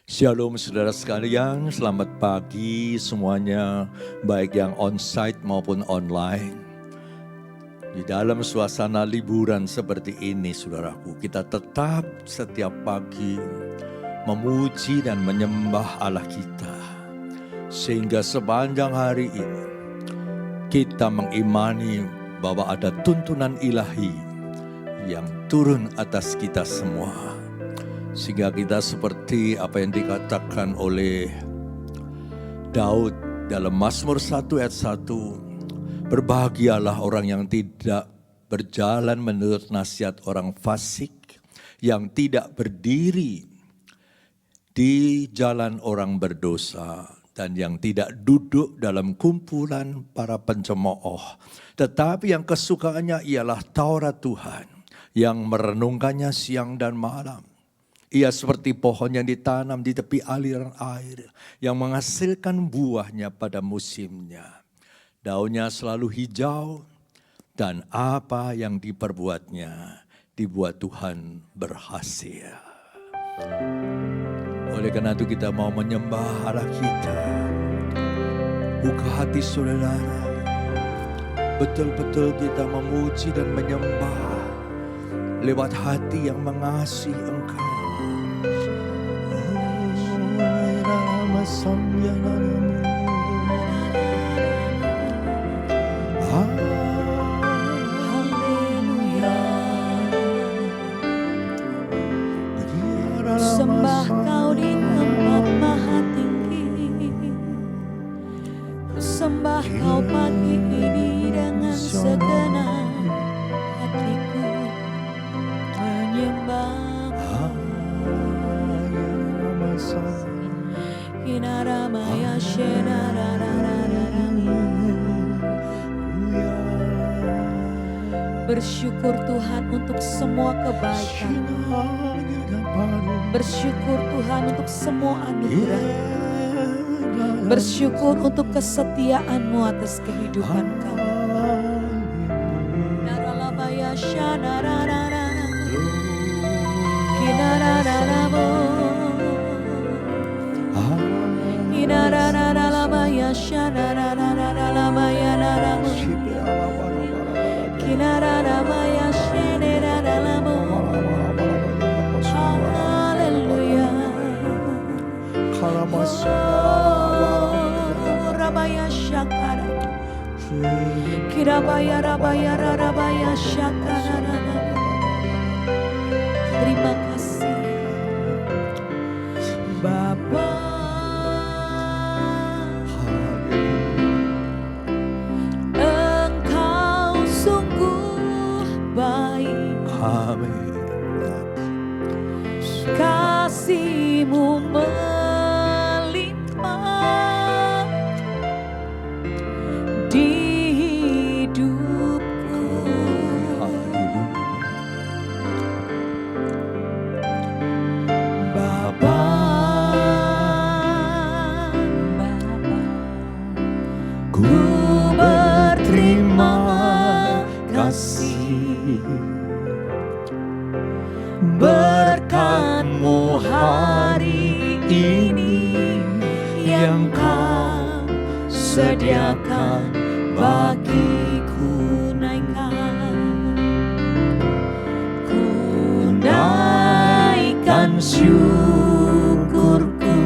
Shalom saudara sekalian, selamat pagi semuanya, baik yang onsite maupun online. Di dalam suasana liburan seperti ini saudaraku, kita tetap setiap pagi memuji dan menyembah Allah kita. Sehingga sepanjang hari ini kita mengimani bahwa ada tuntunan ilahi yang turun atas kita semua. Sehingga kita seperti apa yang dikatakan oleh Daud dalam Mazmur 1 ayat 1. Berbahagialah orang yang tidak berjalan menurut nasihat orang fasik, yang tidak berdiri di jalan orang berdosa, dan yang tidak duduk dalam kumpulan para pencemooh. Tetapi yang kesukaannya ialah Taurat Tuhan, yang merenungkannya siang dan malam. Ia seperti pohon yang ditanam di tepi aliran air, yang menghasilkan buahnya pada musimnya. Daunnya selalu hijau, dan apa yang diperbuatnya dibuat Tuhan berhasil. Oleh karena itu kita mau menyembah Allah kita. Buka hati saudara, betul-betul kita memuji dan menyembah lewat hati yang mengasihi Engkau. Sembah Kau di tempat maha tinggi. Sembah Kau pagi ini dengan segenap hatiku. Menyembah-Mu. Inaramaya shenararararami. Bersyukur Tuhan untuk semua kebaikan. Bersyukur Tuhan untuk semua anugerah. Bersyukur untuk kesetiaan-Mu atas kehidupan kami. Naralabaya shanararararamu. Kinarararamu. Kinararararabaya shanararararabaya naramu. Kinararabaya shenarararamu. Rabaya Shakara Kirabaya Rabaya Rabaya Shakara. Terima kasih Bapa, Engkau sungguh baik. Amin. Kasih-Mu di hidupku. Bapa, ku berterima kasih. Berkat-Mu hari ini yang Kau sediakan bagiku, naikkan. Ku naikkan syukurku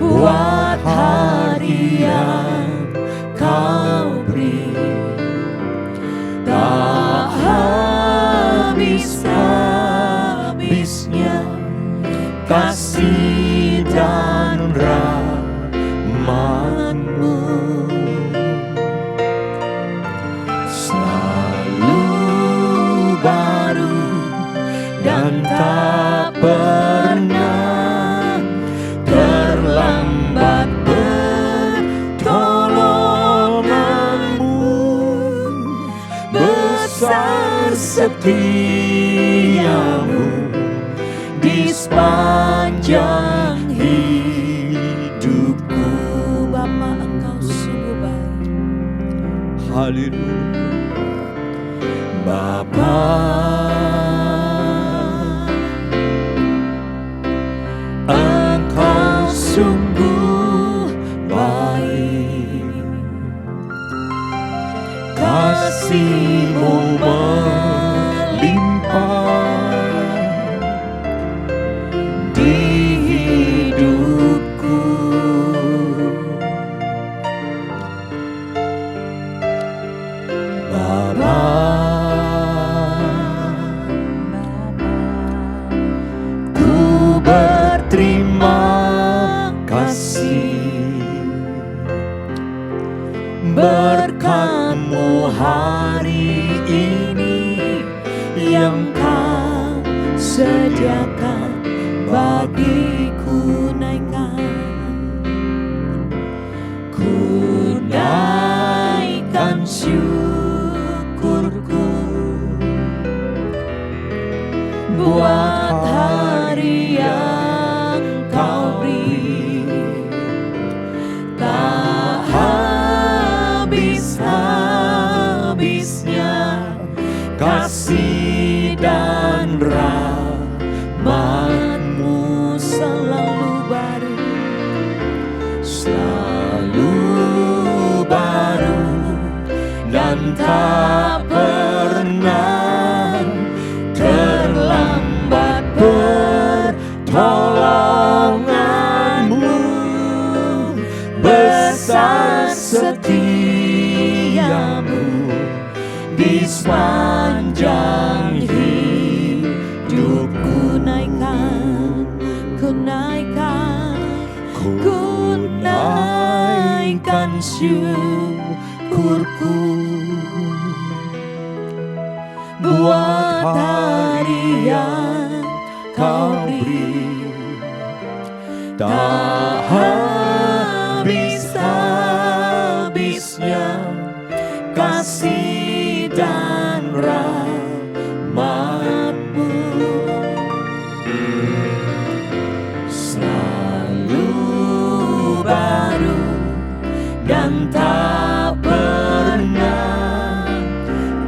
buat hari yang Kau beri. Tak habis-habisnya kasih dan rahmat-Mu. Selalu baru dan tak pernah terlambat pertolongan-Mu. Besar setia-Mu di sepanjang hidupku. Bapa, Engkau sungguh baik. Haleluya. Bapa, di hidupku. Bapa, ku berterima kasih berkat-Mu hari ini yang Kau sediakan bagiku. Naikkan syukurku buat hari yang Kau beri. Tak habis-habisnya kasih dan rahmat-Mu selalu baru, selalu baru, dan tak pernah terlambat pertolongan-Mu. Besar setia-Mu di sepanjang hidupku. Ku naikkan syukurku buat hari yang Kau beri. Tak habis-habisnya kasih dan rahmat-Mu, selalu baru dan tak pernah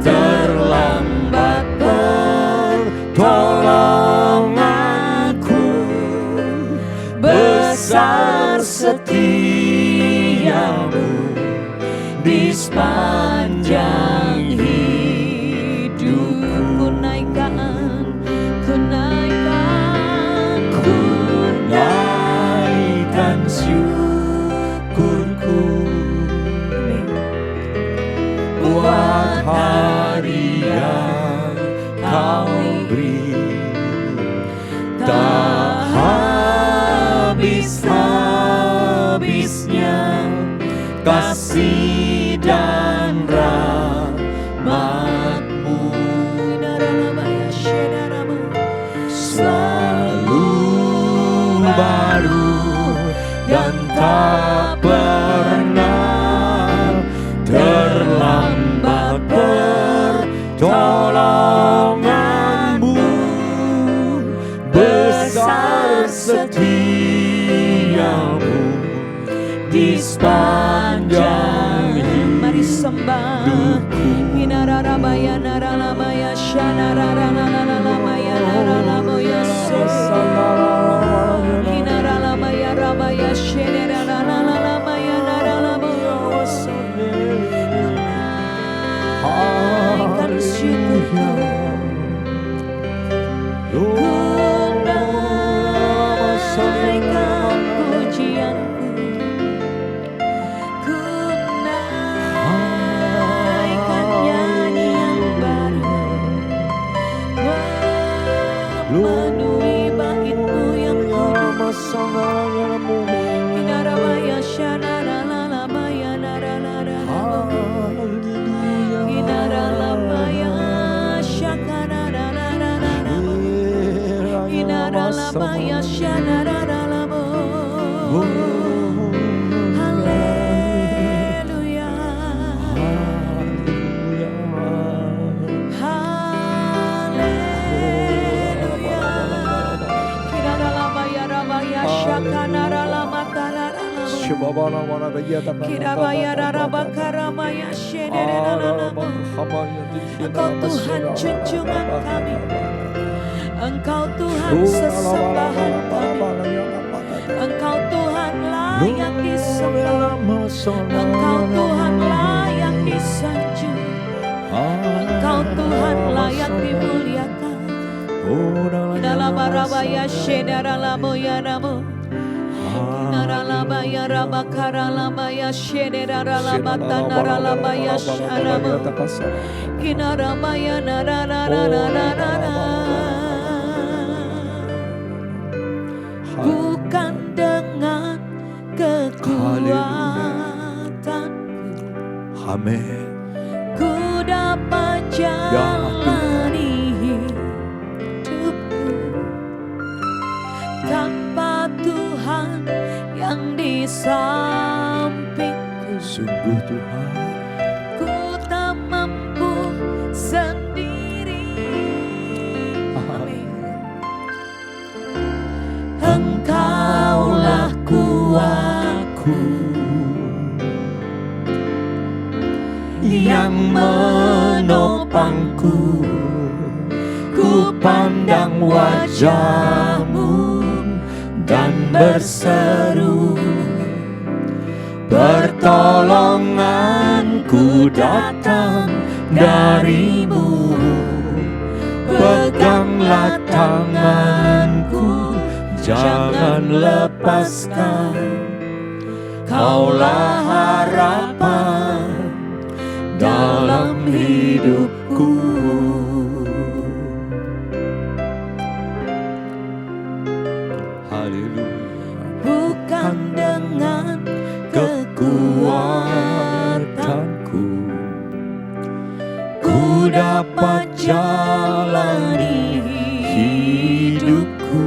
terlambat pertolonganku. Besar setia-Mu di sepanjang hidupku. Ku naikkan syukurku buat hari yang Kau beri. Tak habis-habisnya kasih dan rahmat-Mu, selalu baru dan tak pernah terlambat pertolongan-Mu. Besar setia-Mu di sepanjang hidupku. Mari sembah. Hinararabaya naralamaya shanararalalamaya naralamaya hinaralamaya rabaya shenaralalamaya naralamaya. Naikkan syukurku, ku naikkan pujianku, ku naikkan nyanyian baru, memenuhi bait-Mu yang kudus. Hinarabaya shanaralamaya naralalama, hinaralamaya shakanaralalama, hinaralamaya shanaralalama. Haleluya, haleluya. Hinaralamaya rabaya shakanaralalama tararalama, kirabaya rarabakarabaya sheneralalama. Engkau Tuhan junjungan kami, Engkau Tuhan sesembahan kami, Engkau Tuhan layak disembah, Engkau Tuhan layak disanjung, Engkau Tuhan layak dimuliakan. Nalabarabaya Shedaralamoya Ramo. Naralabaya Rabakaralabaya Shedaralabata Naralabaya Sharamo. Kinarabaya Narararararara. Bukan dengan kekuatanku, Amin. ku dapat jalani hidupku tanpa Tuhan yang di sampingku. Sungguh Tuhan, Ku tak mampu sendiri. Amin. Engkaulah kuatku yang menopangku, ku pandang wajah-Mu dan berseru, pertolonganku datang dari-Mu, peganglah tanganku, jangan lepaskan, Kaulah harapan dalam hidupku. Haleluya. bukan dengan Kekuatanku, ku dapat jalani hidupku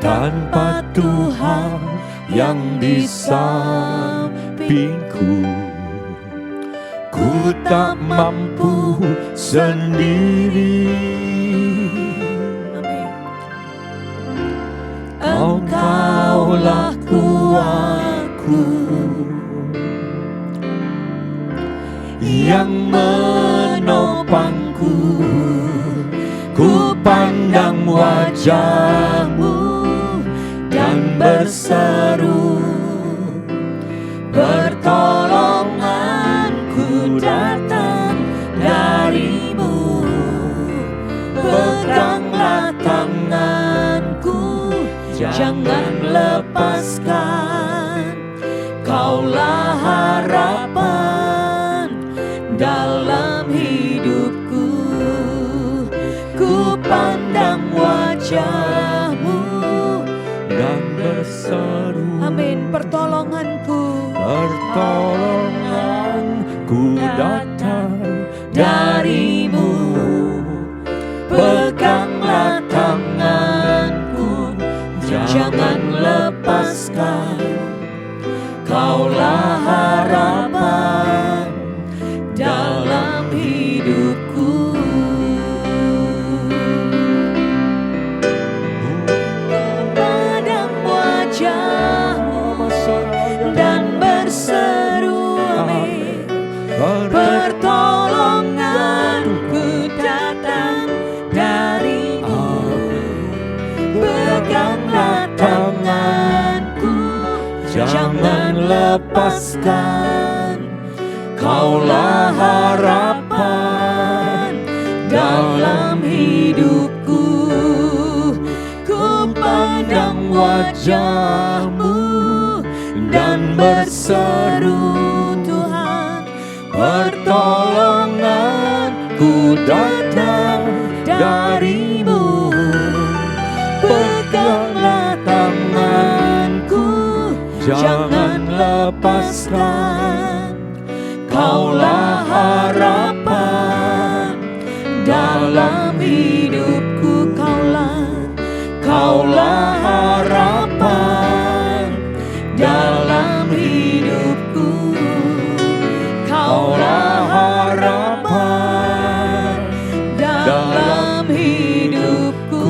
tanpa Tuhan yang di sampingku. Ku tak mampu sendiri. Engkaulah kuatku yang menopangku, ku pandang wajah-Mu dan berseru, pertolonganku datang dari-Mu, peganglah tanganku, jangan lepaskan, Kaulah harapan dalam hidupku. Ku pandang wajah-Mu dan berseru, Amin. Pertolonganku, pertolonganku datang dari-Mu, peganglah tanganku, jangan lepaskan, Kaulah harapan dalam hidupku. padam wajah-Mu dan berseru, amin. Pertolonganku datang dari-Mu, peganglah tanganku, Jangan lepaskan, Kaulah harapan dalam hidupku. Ku pandang wajah-Mu dan berseru, Tuhan. pertolonganku datang dari-Mu, peganglah tanganku, jangan lepaskan, Kaulah harapan dalam hidupku. Kaulah harapan dalam hidupku. Kaulah harapan dalam hidupku.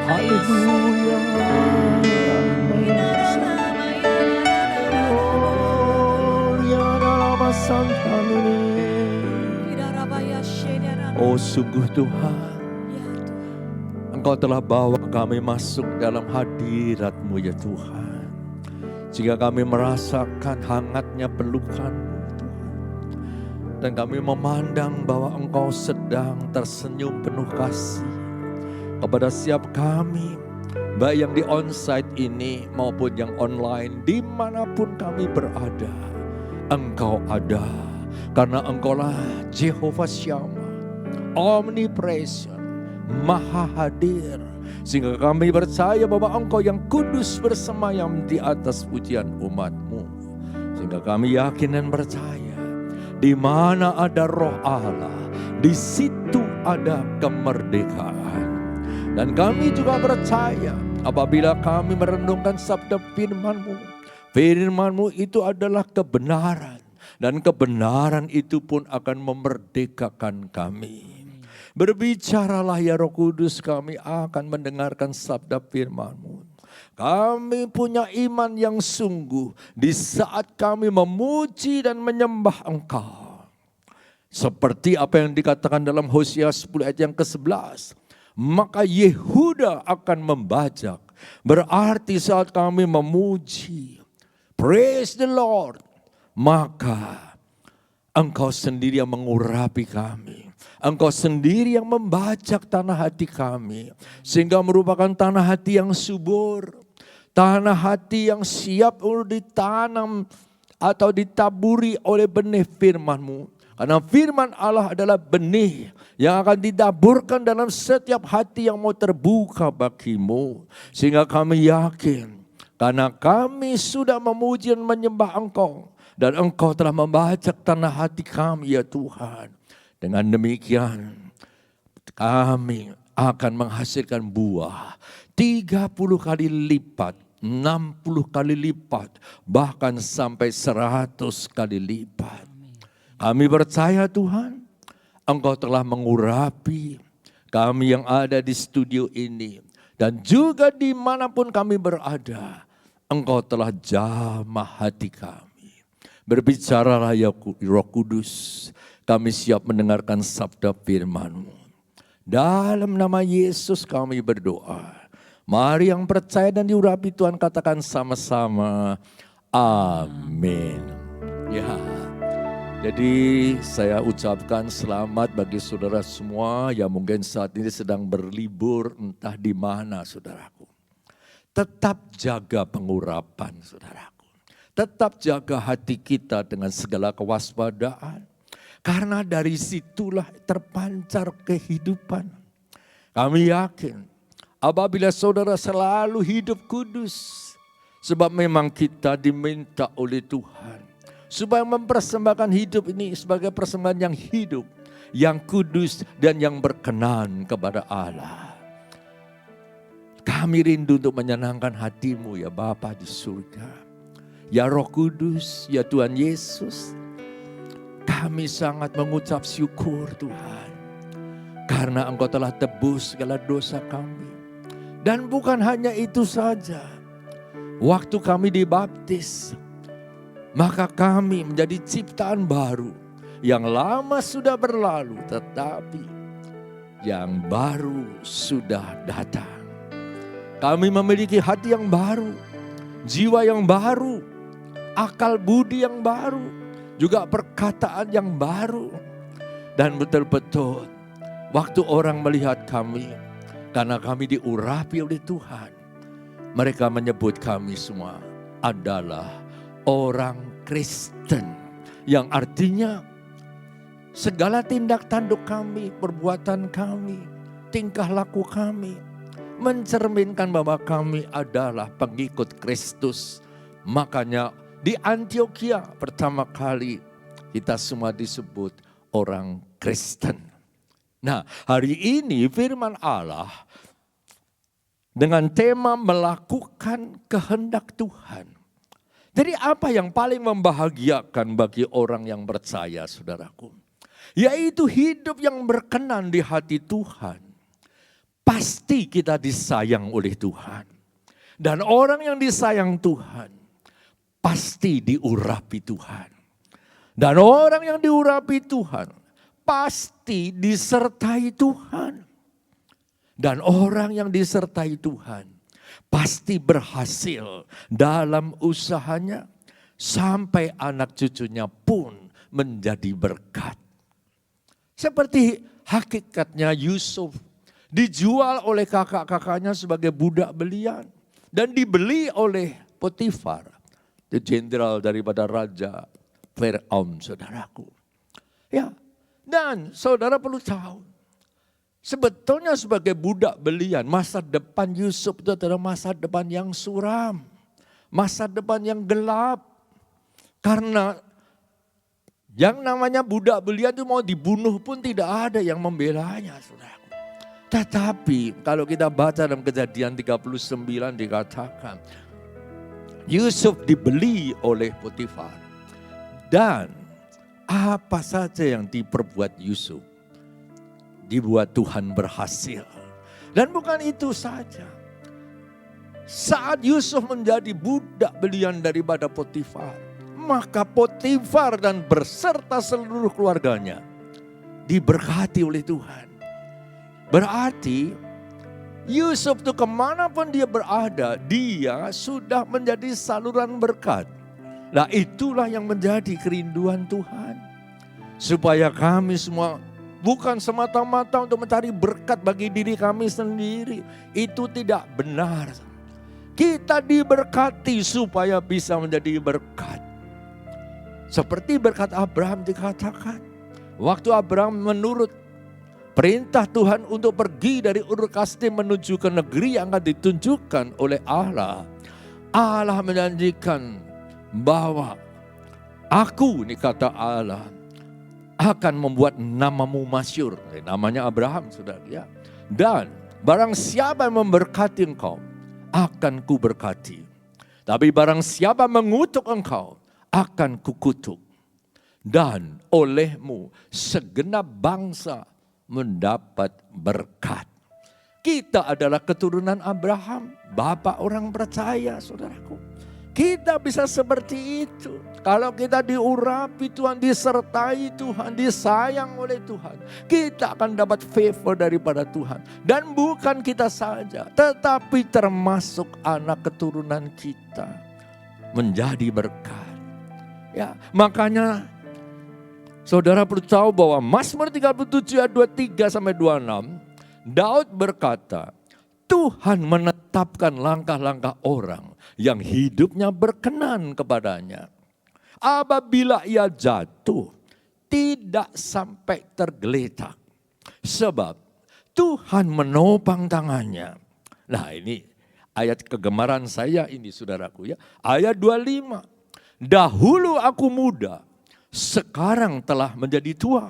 Haleluya. Oh sungguh Tuhan, Ya Tuhan. Engkau telah bawa kami masuk dalam hadirat-Mu ya Tuhan. Sehingga kami merasakan hangatnya pelukan-Mu Tuhan. Dan kami memandang bahwa Engkau sedang tersenyum penuh kasih kepada setiap kami, baik yang di onsite ini maupun yang online, dimanapun kami berada, Engkau ada. Karena Engkaulah Jehovah Shammah, omnipresent, maha hadir. Sehingga kami percaya bahwa Engkau yang kudus bersemayam di atas pujian umat-Mu. Sehingga kami yakin dan percaya, di mana ada roh Allah, di situ ada kemerdekaan. Dan kami juga percaya apabila kami merenungkan sabda firman-Mu, firman-Mu itu adalah kebenaran. Dan kebenaran itu pun akan memerdekakan kami. Berbicaralah ya Roh Kudus, kami akan mendengarkan sabda firman-Mu. Kami punya iman yang sungguh di saat kami memuji dan menyembah Engkau. Seperti apa yang dikatakan dalam Hosea 10 ayat yang ke-11. Maka Yehuda akan membajak. Berarti saat kami memuji, praise the Lord, maka Engkau sendiri yang mengurapi kami. Engkau sendiri yang membajak tanah hati kami. Sehingga merupakan tanah hati yang subur. Tanah hati yang siap untuk ditanam atau ditaburi oleh benih firman-Mu. Karena firman Allah adalah benih yang akan ditaburkan dalam setiap hati yang mau terbuka bagi-Mu. Sehingga kami yakin, karena kami sudah memuji dan menyembah Engkau. Dan Engkau telah membajak tanah hati kami ya Tuhan. Dengan demikian kami akan menghasilkan buah 30 kali lipat, 60 kali lipat, bahkan sampai 100 kali lipat. Kami percaya Tuhan, Engkau telah mengurapi kami yang ada di studio ini. Dan juga dimanapun kami berada, Engkau telah jamah hati kami. Berbicaralah ya Roh Kudus, kami siap mendengarkan sabda firman-Mu. Dalam nama Yesus kami berdoa. Mari yang percaya dan diurapi Tuhan katakan sama-sama, amin. Ya, jadi saya ucapkan selamat bagi saudara semua yang mungkin saat ini sedang berlibur entah di mana saudaraku. Tetap jaga pengurapan saudaraku. Tetap jaga hati kita dengan segala kewaspadaan. Karena dari situlah terpancar kehidupan. Kami yakin apabila saudara selalu hidup kudus. Sebab memang kita diminta oleh Tuhan. Supaya mempersembahkan hidup ini sebagai persembahan yang hidup. Yang kudus dan yang berkenan kepada Allah. Kami rindu untuk menyenangkan hati-Mu ya Bapa di surga. Ya Roh Kudus, ya Tuhan Yesus, kami sangat mengucap syukur Tuhan. Karena Engkau telah tebus segala dosa kami. Dan bukan hanya itu saja. Waktu kami dibaptis, maka kami menjadi ciptaan baru. Yang lama sudah berlalu, tetapi yang baru sudah datang. Kami memiliki hati yang baru, jiwa yang baru, akal budi yang baru, juga perkataan yang baru. Dan betul-betul waktu orang melihat kami, karena kami diurapi oleh Tuhan, mereka menyebut kami semua adalah orang Kristen. Yang artinya segala tindak tanduk kami, perbuatan kami, tingkah laku kami mencerminkan bahwa kami adalah pengikut Kristus. Makanya di Antioquia pertama kali kita semua disebut orang Kristen. Nah, hari ini firman Allah dengan tema melakukan kehendak Tuhan. Jadi apa yang paling membahagiakan bagi orang yang percaya saudaraku? Yaitu hidup yang berkenan di hati Tuhan. Pasti kita disayang oleh Tuhan. Dan orang yang disayang Tuhan pasti diurapi Tuhan. Dan orang yang diurapi Tuhan pasti disertai Tuhan. Dan orang yang disertai Tuhan pasti berhasil dalam usahanya. Sampai anak cucunya pun menjadi berkat. Seperti hakikatnya Yusuf dijual oleh kakak-kakaknya sebagai budak belian. Dan dibeli oleh Potifar, jenderal daripada Raja Firaun, saudaraku. Ya, dan saudara perlu tahu, sebetulnya sebagai budak belian, masa depan Yusuf itu adalah masa depan yang suram. Masa depan yang gelap. Karena yang namanya budak belian itu mau dibunuh pun tidak ada yang membelanya, saudaraku. Tetapi kalau kita baca dalam Kejadian 39 dikatakan, Yusuf dibeli oleh Potifar. Dan apa saja yang diperbuat Yusuf, dibuat Tuhan berhasil. Dan bukan itu saja. Saat Yusuf menjadi budak belian daripada Potifar, maka Potifar dan berserta seluruh keluarganya diberkati oleh Tuhan. Berarti Yusuf itu kemanapun dia berada, dia sudah menjadi saluran berkat. Nah, itulah yang menjadi kerinduan Tuhan. Supaya kami semua bukan semata-mata untuk mencari berkat bagi diri kami sendiri. Itu tidak benar. Kita diberkati supaya bisa menjadi berkat. Seperti berkat Abraham dikatakan. Waktu Abraham menurut perintah Tuhan untuk pergi dari Ur Kasdim menuju ke negeri yang akan ditunjukkan oleh Allah. Allah menjanjikan bahwa aku, ini kata Allah, akan membuat namamu masyhur. Namanya Abraham, saudara. Ya. Dan barang siapa yang memberkati engkau, akan kuberkati. Tapi barang siapa mengutuk engkau, akan kukutuk. Dan olehmu segenap bangsa mendapat berkat. Kita adalah keturunan Abraham, bapak orang percaya, saudaraku. Kita bisa seperti itu. Kalau kita diurapi Tuhan, disertai Tuhan, disayang oleh Tuhan, kita akan dapat favor daripada Tuhan. Dan bukan kita saja, tetapi termasuk anak keturunan kita menjadi berkat. Ya, makanya saudara perlu tahu bahwa Mazmur 37 ayat 23 sampai 26, Daud berkata, Tuhan menetapkan langkah-langkah orang yang hidupnya berkenan kepadanya. Apabila ia jatuh, tidak sampai tergeletak. Sebab Tuhan menopang tangannya. Nah, ini ayat kegemaran saya ini, saudaraku ya. Ayat 25. Dahulu aku muda, sekarang telah menjadi tua,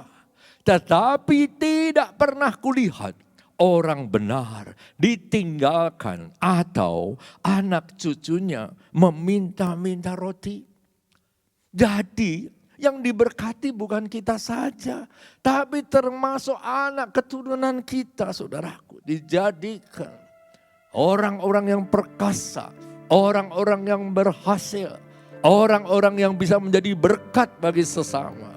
tetapi tidak pernah kulihat orang benar ditinggalkan atau anak cucunya meminta-minta roti. Jadi yang diberkati bukan kita saja, tapi termasuk anak keturunan kita, saudaraku. Dijadikan orang-orang yang perkasa, orang-orang yang berhasil, orang-orang yang bisa menjadi berkat bagi sesama.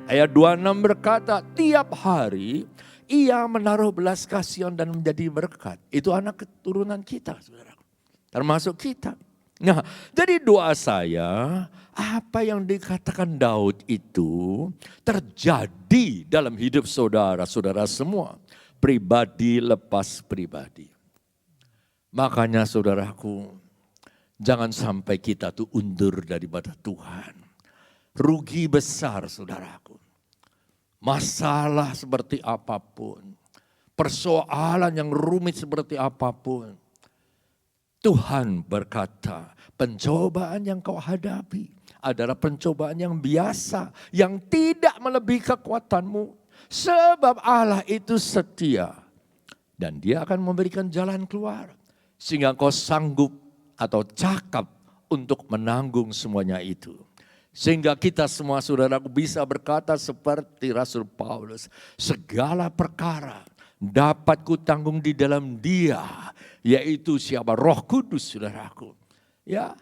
Ayat 26 berkata, tiap hari ia menaruh belas kasihan dan menjadi berkat. Itu anak keturunan kita, saudara. Termasuk kita. Nah, jadi doa saya, apa yang dikatakan Daud itu terjadi dalam hidup saudara-saudara semua. Pribadi lepas pribadi. Makanya saudaraku, jangan sampai kita tuh undur daripada Tuhan. Rugi besar, saudaraku. Masalah seperti apapun, persoalan yang rumit seperti apapun, Tuhan berkata, pencobaan yang kau hadapi adalah pencobaan yang biasa, yang tidak melebihi kekuatanmu. Sebab Allah itu setia dan Dia akan memberikan jalan keluar, sehingga kau sanggup atau cakap untuk menanggung semuanya itu. Sehingga kita semua saudaraku bisa berkata seperti Rasul Paulus, segala perkara dapat kutanggung di dalam Dia, yaitu siapa? Roh Kudus, saudaraku. Ya,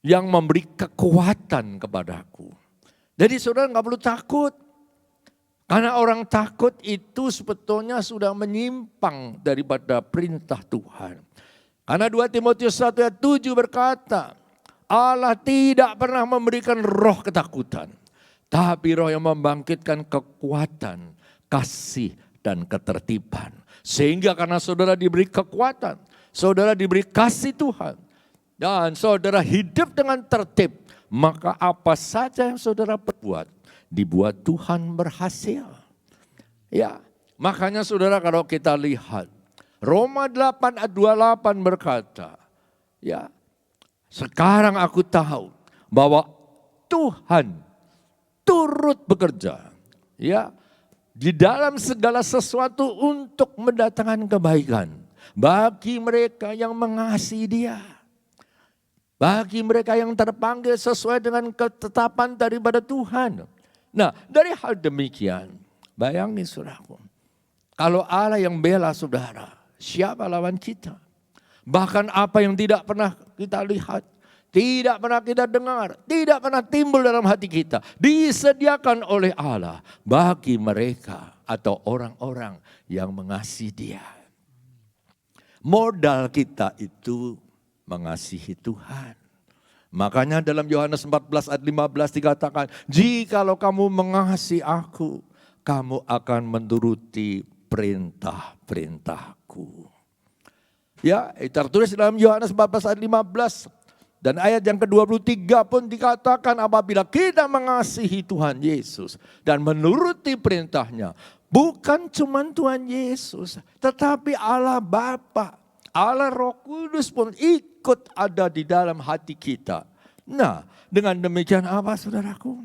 yang memberi kekuatan kepadaku. Jadi saudara nggak perlu takut. Karena orang takut itu sebetulnya sudah menyimpang daripada perintah Tuhan. Karena 2 Timotius 1 ayat 7 berkata, Allah tidak pernah memberikan roh ketakutan, tapi roh yang membangkitkan kekuatan, kasih, dan ketertiban. Sehingga karena saudara diberi kekuatan, saudara diberi kasih Tuhan, dan saudara hidup dengan tertib, maka apa saja yang saudara perbuat, dibuat Tuhan berhasil. Ya, makanya saudara kalau kita lihat, Roma 8 ayat 28 berkata, ya, sekarang aku tahu bahwa Tuhan turut bekerja, ya, di dalam segala sesuatu untuk mendatangkan kebaikan bagi mereka yang mengasihi Dia, bagi mereka yang terpanggil sesuai dengan ketetapan daripada Tuhan. Nah, dari hal demikian, bayangin saudaraku, kalau Allah yang bela saudara, siapa lawan kita? Bahkan apa yang tidak pernah kita lihat, tidak pernah kita dengar, tidak pernah timbul dalam hati kita, disediakan oleh Allah bagi mereka atau orang-orang yang mengasihi Dia. Modal kita itu mengasihi Tuhan. Makanya dalam Yohanes 14 ayat 15 dikatakan, jikalau kamu mengasihi aku, kamu akan menuruti perintah-perintahku. Ya, tertulis dalam Yohanes 14 ayat 15 dan ayat yang ke-23 pun dikatakan apabila kita mengasihi Tuhan Yesus dan menuruti perintahnya, bukan cuma Tuhan Yesus, tetapi Allah Bapa, Allah Roh Kudus pun ikut ada di dalam hati kita. Nah, dengan demikian apa saudaraku?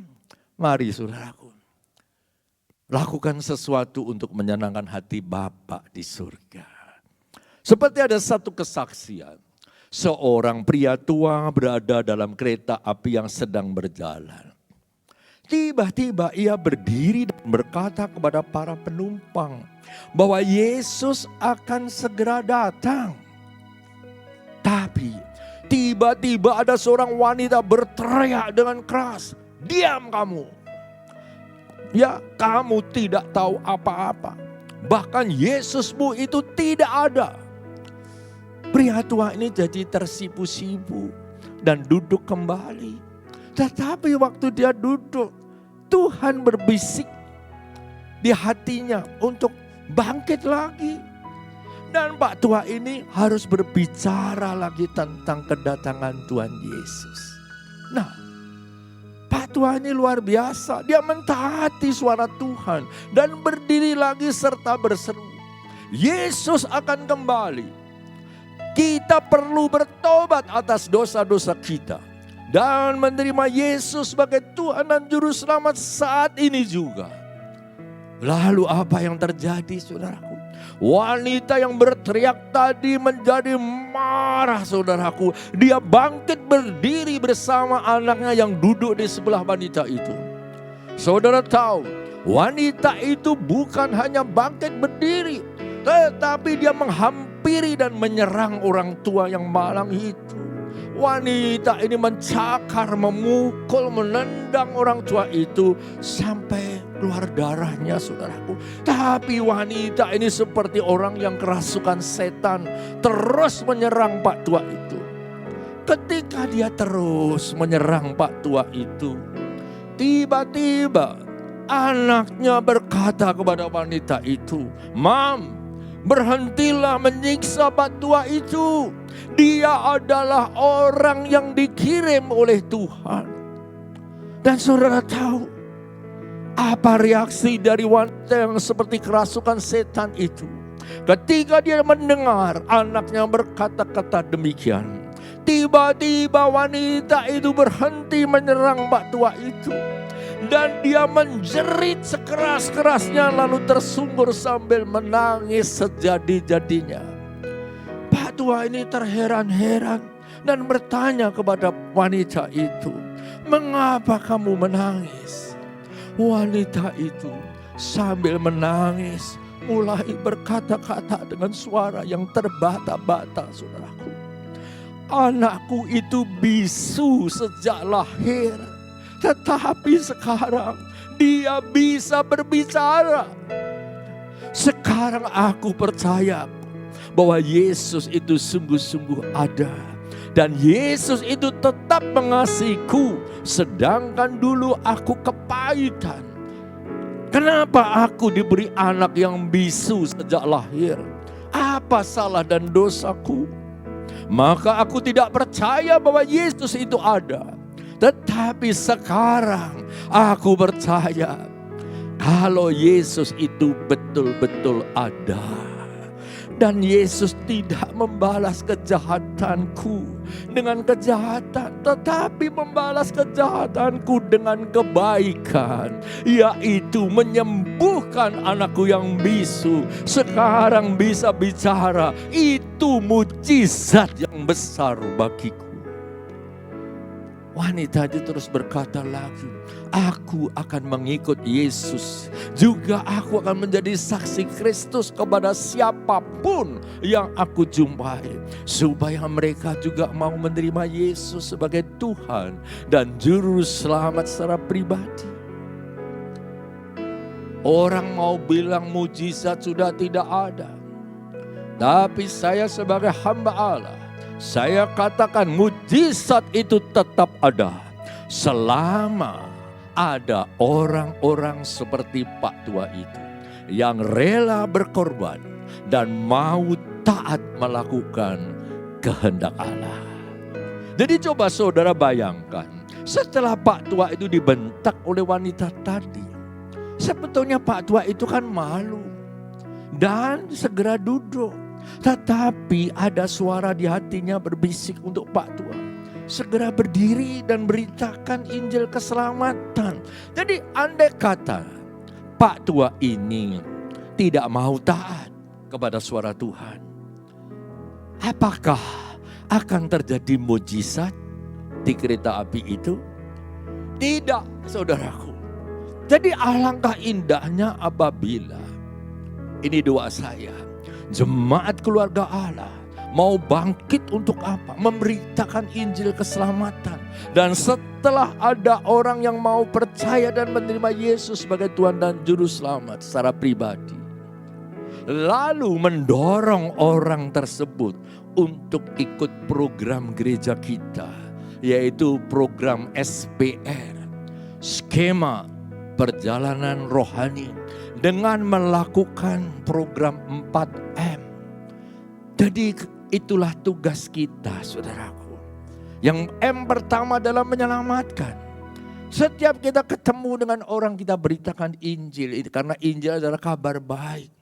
Mari saudaraku, lakukan sesuatu untuk menyenangkan hati Bapa di surga. Seperti ada satu kesaksian, seorang pria tua berada dalam kereta api yang sedang berjalan. Tiba-tiba ia berdiri dan berkata kepada para penumpang bahwa Yesus akan segera datang. Tapi tiba-tiba ada seorang wanita berteriak dengan keras, diam kamu. Ya, kamu tidak tahu apa-apa. Bahkan Yesusmu itu tidak ada. Pria tua ini jadi tersipu-sipu dan duduk kembali. Tetapi waktu dia duduk, Tuhan berbisik di hatinya untuk bangkit lagi. Dan Pak tua ini harus berbicara lagi tentang kedatangan Tuhan Yesus. Nah, Pak tua ini luar biasa. Dia mentaati suara Tuhan dan berdiri lagi serta berseru, Yesus akan kembali. Kita perlu bertobat atas dosa-dosa kita dan menerima Yesus sebagai Tuhan dan Juru Selamat saat ini juga. Lalu apa yang terjadi saudaraku? Wanita yang berteriak tadi menjadi marah saudaraku. Dia bangkit berdiri bersama anaknya yang duduk di sebelah wanita itu. Saudara tahu, wanita itu bukan hanya bangkit berdiri, tetapi dia menghampiri dan menyerang orang tua yang malang itu. Wanita ini mencakar, memukul, menendang orang tua itu sampai keluar darahnya saudaraku. Tapi wanita ini seperti orang yang kerasukan setan, terus menyerang Pak tua itu. Ketika dia terus menyerang Pak tua itu, tiba-tiba anaknya berkata kepada wanita itu, Mam, berhentilah menyiksa Pak tua itu. Dia adalah orang yang dikirim oleh Tuhan. Dan saudara tahu apa reaksi dari wanita yang seperti kerasukan setan itu? Ketika dia mendengar anaknya berkata-kata demikian, tiba-tiba wanita itu berhenti menyerang Pak tua itu. Dan dia menjerit sekeras-kerasnya lalu tersungkur sambil menangis sejadi-jadinya. Pak tua ini terheran-heran dan bertanya kepada wanita itu, mengapa kamu menangis? Wanita itu sambil menangis mulai berkata-kata dengan suara yang terbata-bata saudaraku. Anakku itu bisu sejak lahir. Tetapi sekarang Dia bisa berbicara. Sekarang aku percaya bahwa Yesus itu sungguh-sungguh ada. Dan Yesus itu tetap mengasihiku, sedangkan dulu aku kepahitan. Kenapa aku diberi anak yang bisu sejak lahir? Apa salah dan dosaku? Maka aku tidak percaya bahwa Yesus itu ada. Tetapi sekarang aku percaya kalau Yesus itu betul-betul ada. Dan Yesus tidak membalas kejahatanku dengan kejahatan, tetapi membalas kejahatanku dengan kebaikan, yaitu menyembuhkan anakku yang bisu. Sekarang bisa bicara, itu mujizat yang besar bagiku. Wanita itu terus berkata lagi, aku akan mengikut Yesus. Juga aku akan menjadi saksi Kristus kepada siapapun yang aku jumpai. Supaya mereka juga mau menerima Yesus sebagai Tuhan dan Juru Selamat secara pribadi. Orang mau bilang mujizat sudah tidak ada. Tapi saya sebagai hamba Allah, saya katakan mujizat itu tetap ada selama ada orang-orang seperti Pak Tua itu yang rela berkorban dan mau taat melakukan kehendak Allah. Jadi coba saudara bayangkan, setelah Pak Tua itu dibentak oleh wanita tadi, sebetulnya Pak Tua itu kan malu dan segera duduk. Tetapi ada suara di hatinya berbisik untuk Pak Tua, segera berdiri dan beritakan Injil keselamatan. Jadi andai kata Pak Tua ini tidak mau taat kepada suara Tuhan, apakah akan terjadi mujizat di kereta api itu? Tidak, saudaraku. Jadi alangkah indahnya apabila, ini doa saya, jemaat keluarga Allah mau bangkit untuk apa? Memberitakan Injil keselamatan. Dan setelah ada orang yang mau percaya dan menerima Yesus sebagai Tuhan dan Juru Selamat secara pribadi, lalu mendorong orang tersebut untuk ikut program gereja kita, yaitu program SPR, skema perjalanan rohani, dengan melakukan program 4M. Jadi itulah tugas kita, saudaraku. Yang M pertama adalah menyelamatkan. Setiap kita ketemu dengan orang, kita beritakan Injil. Karena Injil adalah kabar baik.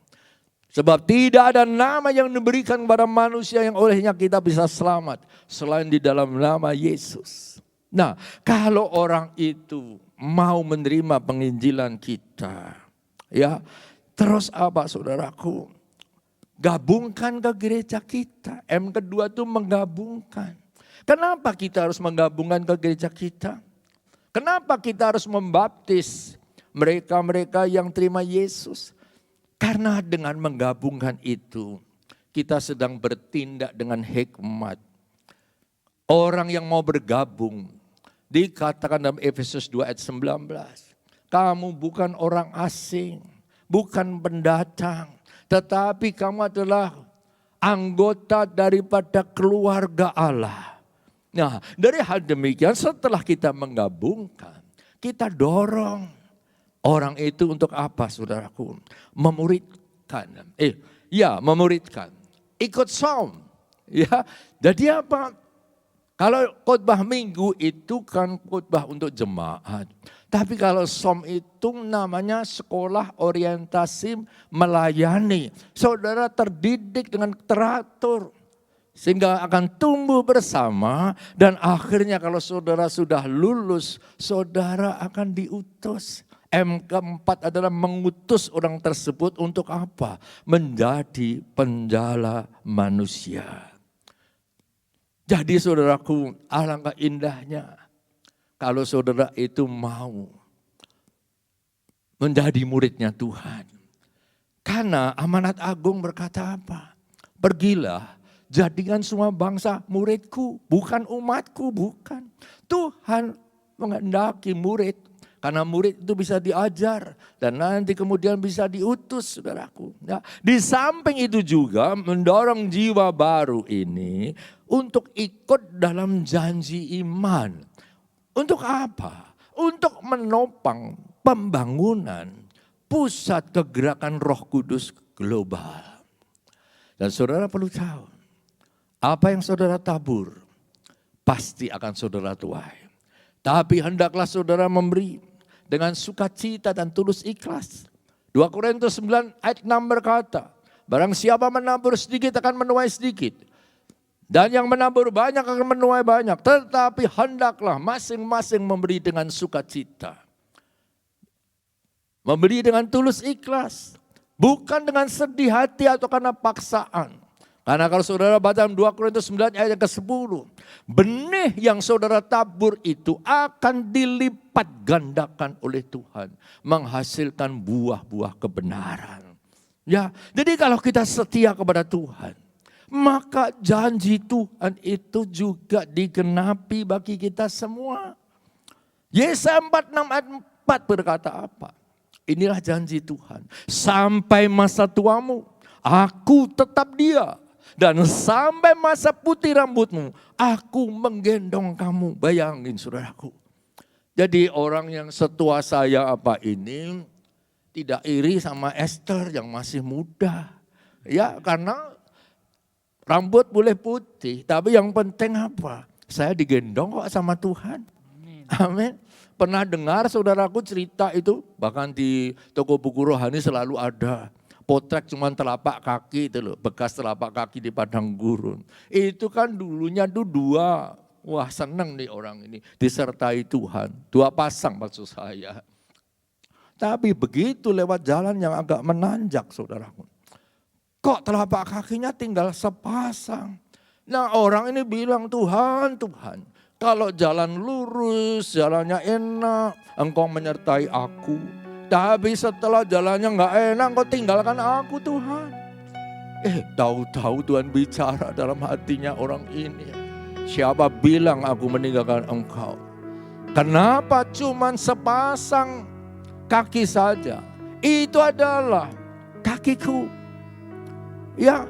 Sebab tidak ada nama yang diberikan kepada manusia yang olehnya kita bisa selamat selain di dalam nama Yesus. Nah, kalau orang itu mau menerima penginjilan kita, ya, terus apa saudaraku? Gabungkan ke gereja kita. M kedua itu menggabungkan. Kenapa kita harus menggabungkan ke gereja kita? Kenapa kita harus membaptis mereka-mereka yang terima Yesus? Karena dengan menggabungkan itu, kita sedang bertindak dengan hikmat. Orang yang mau bergabung, dikatakan dalam Efesus 2 ayat 19. Kamu bukan orang asing, bukan pendatang, tetapi kamu adalah anggota daripada keluarga Allah. Nah, dari hal demikian setelah kita menggabungkan, kita dorong orang itu untuk apa, saudaraku? Memuridkan. Memuridkan. Ikut som. Ya, jadi apa? Kalau khotbah minggu itu kan khotbah untuk jemaat. Tapi kalau som itu namanya sekolah orientasi melayani. Saudara terdidik dengan teratur. Sehingga akan tumbuh bersama. Dan akhirnya kalau saudara sudah lulus, saudara akan diutus. M keempat adalah mengutus orang tersebut untuk apa? Menjadi penjala manusia. Jadi saudaraku, alangkah indahnya kalau saudara itu mau menjadi muridnya Tuhan. Karena amanat agung berkata apa? Pergilah, jadikan semua bangsa muridku, bukan umatku, bukan. Tuhan menghendaki murid. Karena murid itu bisa diajar dan nanti kemudian bisa diutus, saudaraku. Ya, di samping itu juga mendorong jiwa baru ini untuk ikut dalam janji iman. Untuk apa? Untuk menopang pembangunan pusat kegerakan Roh Kudus global. Dan saudara perlu tahu, apa yang saudara tabur pasti akan saudara tuai. Tapi hendaklah saudara memberi dengan sukacita dan tulus ikhlas. 2 Korintus 9 ayat 6 berkata, barang siapa menabur sedikit akan menuai sedikit. Dan yang menabur banyak akan menuai banyak. Tetapi hendaklah masing-masing memberi dengan sukacita. Memberi dengan tulus ikhlas. Bukan dengan sedih hati atau karena paksaan. Karena kalau saudara baca 2 Korintus 9 ayat ke-10. Benih yang saudara tabur itu akan dilipat gandakan oleh Tuhan. Menghasilkan buah-buah kebenaran. Ya, jadi kalau kita setia kepada Tuhan. Maka janji Tuhan itu juga digenapi bagi kita semua. Yesaya 46 ayat 4 berkata apa? Inilah janji Tuhan. Sampai masa tuamu, aku tetap dia. Dan sampai masa putih rambutmu, aku menggendong kamu. Bayangin saudaraku. Jadi orang yang setua saya apa ini, tidak iri sama Esther yang masih muda. Ya karena rambut boleh putih, tapi yang penting apa? Saya digendong kok sama Tuhan. Amin. Pernah dengar saudaraku cerita itu, bahkan di toko buku rohani selalu ada. Potret cuma telapak kaki itu loh, bekas telapak kaki di padang gurun. Itu kan dulunya tuh dua, wah seneng nih orang ini, disertai Tuhan. 2 pasang maksud saya. Tapi begitu lewat jalan yang agak menanjak saudaraku. Kok telapak kakinya tinggal sepasang. Nah orang ini bilang Tuhan, Tuhan. Kalau jalan lurus, jalannya enak, Engkau menyertai aku. Tapi setelah jalannya enggak enak, Engkau tinggalkan aku Tuhan. Tahu-tahu Tuhan bicara dalam hatinya orang ini. Siapa bilang aku meninggalkan engkau? Kenapa cuman sepasang kaki saja? Itu adalah kakiku. Ya,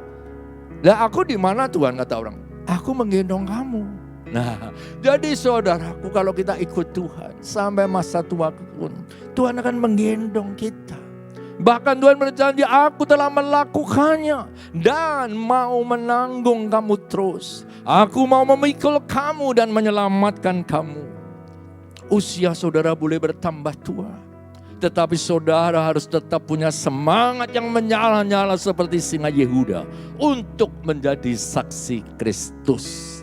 lah aku di mana Tuhan kata orang? Aku menggendong kamu. Nah, jadi saudaraku kalau kita ikut Tuhan sampai masa tua pun Tuhan akan menggendong kita. Bahkan Tuhan berjanji aku telah melakukannya dan mau menanggung kamu terus. Aku mau memikul kamu dan menyelamatkan kamu. Usia saudara boleh bertambah tua. Tetapi saudara harus tetap punya semangat yang menyala-nyala seperti singa Yehuda untuk menjadi saksi Kristus.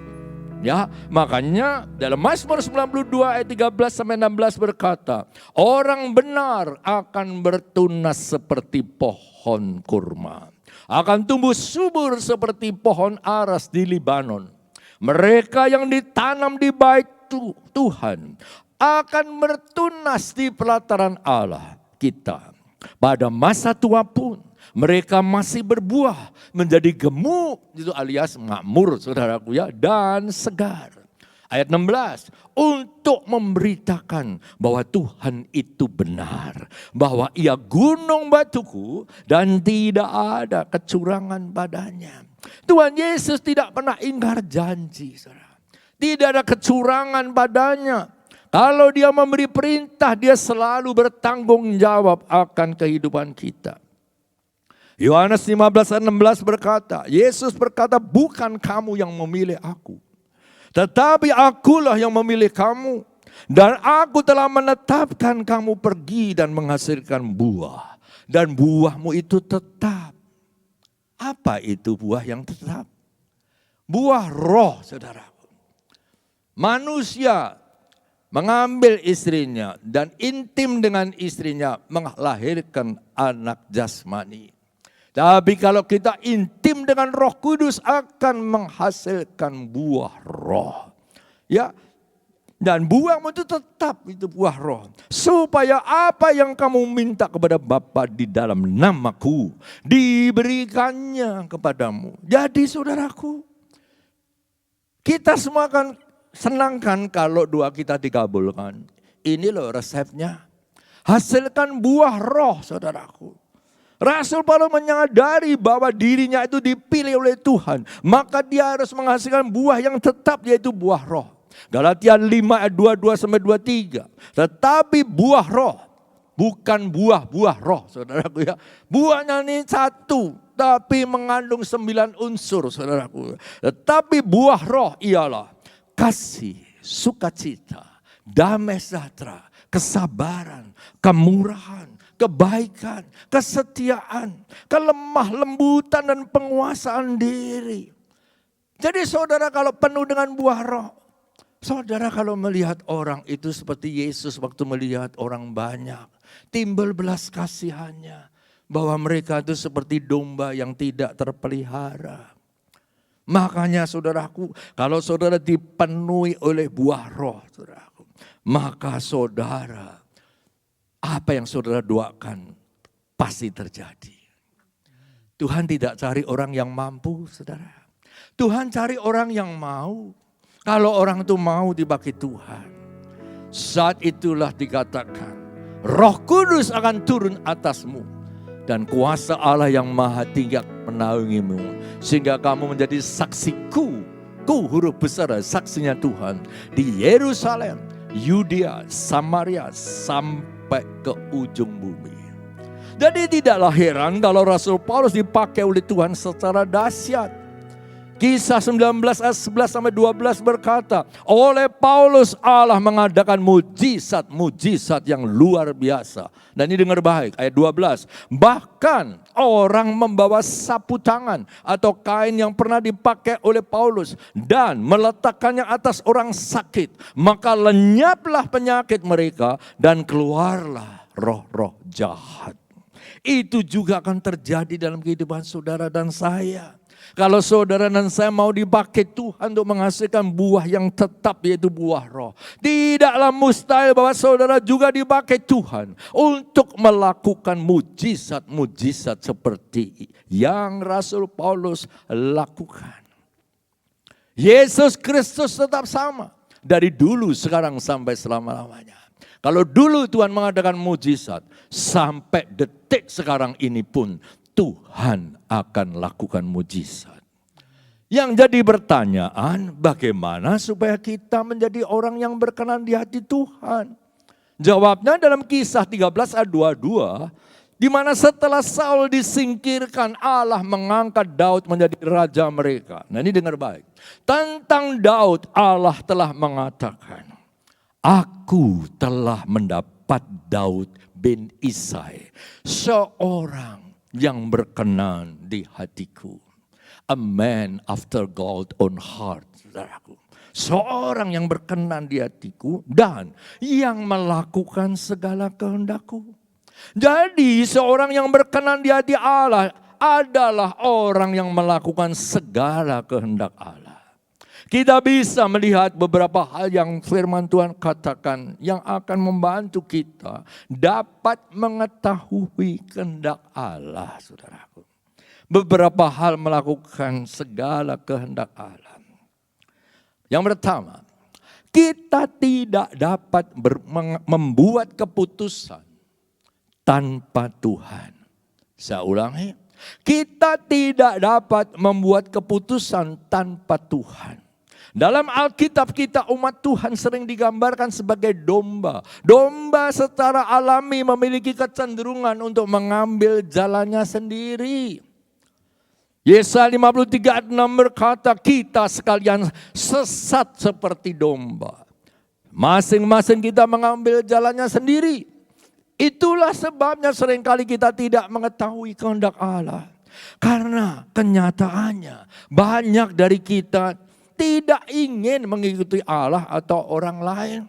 Ya, makanya dalam Mazmur 92 ayat 13 sampai 16 berkata, orang benar akan bertunas seperti pohon kurma, akan tumbuh subur seperti pohon aras di Libanon. Mereka yang ditanam di bait Tuhan akan bertunas di pelataran Allah kita. Pada masa tua pun mereka masih berbuah menjadi gemuk, itu alias makmur saudaraku ya, dan segar. Ayat 16, untuk memberitakan bahwa Tuhan itu benar, bahwa ia gunung batuku dan tidak ada kecurangan padanya. Tuhan Yesus tidak pernah ingkar janji, saudara. Tidak ada kecurangan padanya. Kalau dia memberi perintah, dia selalu bertanggung jawab akan kehidupan kita. Yohanes 15 ayat 16 berkata, Yesus berkata, bukan kamu yang memilih aku, tetapi akulah yang memilih kamu. Dan aku telah menetapkan kamu pergi dan menghasilkan buah. Dan buahmu itu tetap. Apa itu buah yang tetap? Buah roh, saudara. Manusia mengambil istrinya dan intim dengan istrinya melahirkan anak jasmani. Tapi kalau kita intim dengan Roh Kudus akan menghasilkan buah roh. Ya. Dan buahmu itu tetap itu buah roh. Supaya apa yang kamu minta kepada Bapa di dalam namaku diberikannya kepadamu. Jadi saudaraku, kita semua akan senangkan kalau doa kita dikabulkan. Ini loh resepnya. Hasilkan buah roh, saudaraku. Rasul Paulus menyadari bahwa dirinya itu dipilih oleh Tuhan. Maka dia harus menghasilkan buah yang tetap, yaitu buah roh. Galatia 5 ayat 22-23. Tetapi buah roh, bukan buah-buah roh, saudaraku ya. Buahnya ini satu, tapi mengandung 9 unsur, saudaraku. Tetapi buah roh ialah kasih, sukacita, damai sejahtera, kesabaran, kemurahan, kebaikan, kesetiaan, kelemah lembutan dan penguasaan diri. Jadi saudara kalau penuh dengan buah roh, saudara kalau melihat orang itu seperti Yesus waktu melihat orang banyak, timbul belas kasihannya bahwa mereka itu seperti domba yang tidak terpelihara. Makanya saudaraku, kalau saudara dipenuhi oleh buah roh, saudaraku, maka saudara, apa yang saudara doakan pasti terjadi. Tuhan tidak cari orang yang mampu, saudara. Tuhan cari orang yang mau. Kalau orang itu mau dipakai Tuhan, saat itulah dikatakan, Roh Kudus akan turun atasmu dan kuasa Allah yang maha tinggi menaungimu. Sehingga kamu menjadi saksiku, huruf besar saksinya Tuhan di Yerusalem, Yudea, Samaria, sampai ke ujung bumi. Jadi tidaklah heran kalau Rasul Paulus dipakai oleh Tuhan secara dahsyat. Kisah 19 ayat 11-12 berkata, oleh Paulus Allah mengadakan mujizat-mujizat yang luar biasa. Dan ini dengar baik, ayat 12. Bahkan orang membawa sapu tangan atau kain yang pernah dipakai oleh Paulus dan meletakkannya atas orang sakit. Maka lenyaplah penyakit mereka dan keluarlah roh-roh jahat. Itu juga akan terjadi dalam kehidupan saudara dan saya. Kalau saudara dan saya mau dipakai Tuhan untuk menghasilkan buah yang tetap, yaitu buah roh. Tidaklah mustahil bahwa saudara juga dipakai Tuhan untuk melakukan mujizat-mujizat seperti yang Rasul Paulus lakukan. Yesus Kristus tetap sama dari dulu, sekarang, sampai selama-lamanya. Kalau dulu Tuhan mengadakan mujizat, sampai detik sekarang ini pun Tuhan akan lakukan mujizat. Yang jadi pertanyaan, bagaimana supaya kita menjadi orang yang berkenan di hati Tuhan? Jawabnya dalam Kisah 13 ayat 22, di mana setelah Saul disingkirkan, Allah mengangkat Daud menjadi raja mereka. Nah ini dengar baik. Tentang Daud Allah telah mengatakan, aku telah mendapat Daud bin Isai, seorang yang berkenan di hatiku. A man after God's own heart, saudaraku. Seorang yang berkenan di hatiku dan yang melakukan segala kehendakku. Jadi seorang yang berkenan di hati Allah adalah orang yang melakukan segala kehendak Allah. Kita bisa melihat beberapa hal yang firman Tuhan katakan yang akan membantu kita dapat mengetahui kehendak Allah, saudaraku. Beberapa hal melakukan segala kehendak Allah. Yang pertama, kita tidak dapat membuat keputusan tanpa Tuhan. Saya ulangi, kita tidak dapat membuat keputusan tanpa Tuhan. Dalam Alkitab kita umat Tuhan sering digambarkan sebagai domba. Domba secara alami memiliki kecenderungan untuk mengambil jalannya sendiri. Yesaya 53 ayat 6 berkata, kita sekalian sesat seperti domba. Masing-masing kita mengambil jalannya sendiri. Itulah sebabnya seringkali kita tidak mengetahui kehendak Allah. Karena kenyataannya banyak dari kita tidak ingin mengikuti Allah atau orang lain.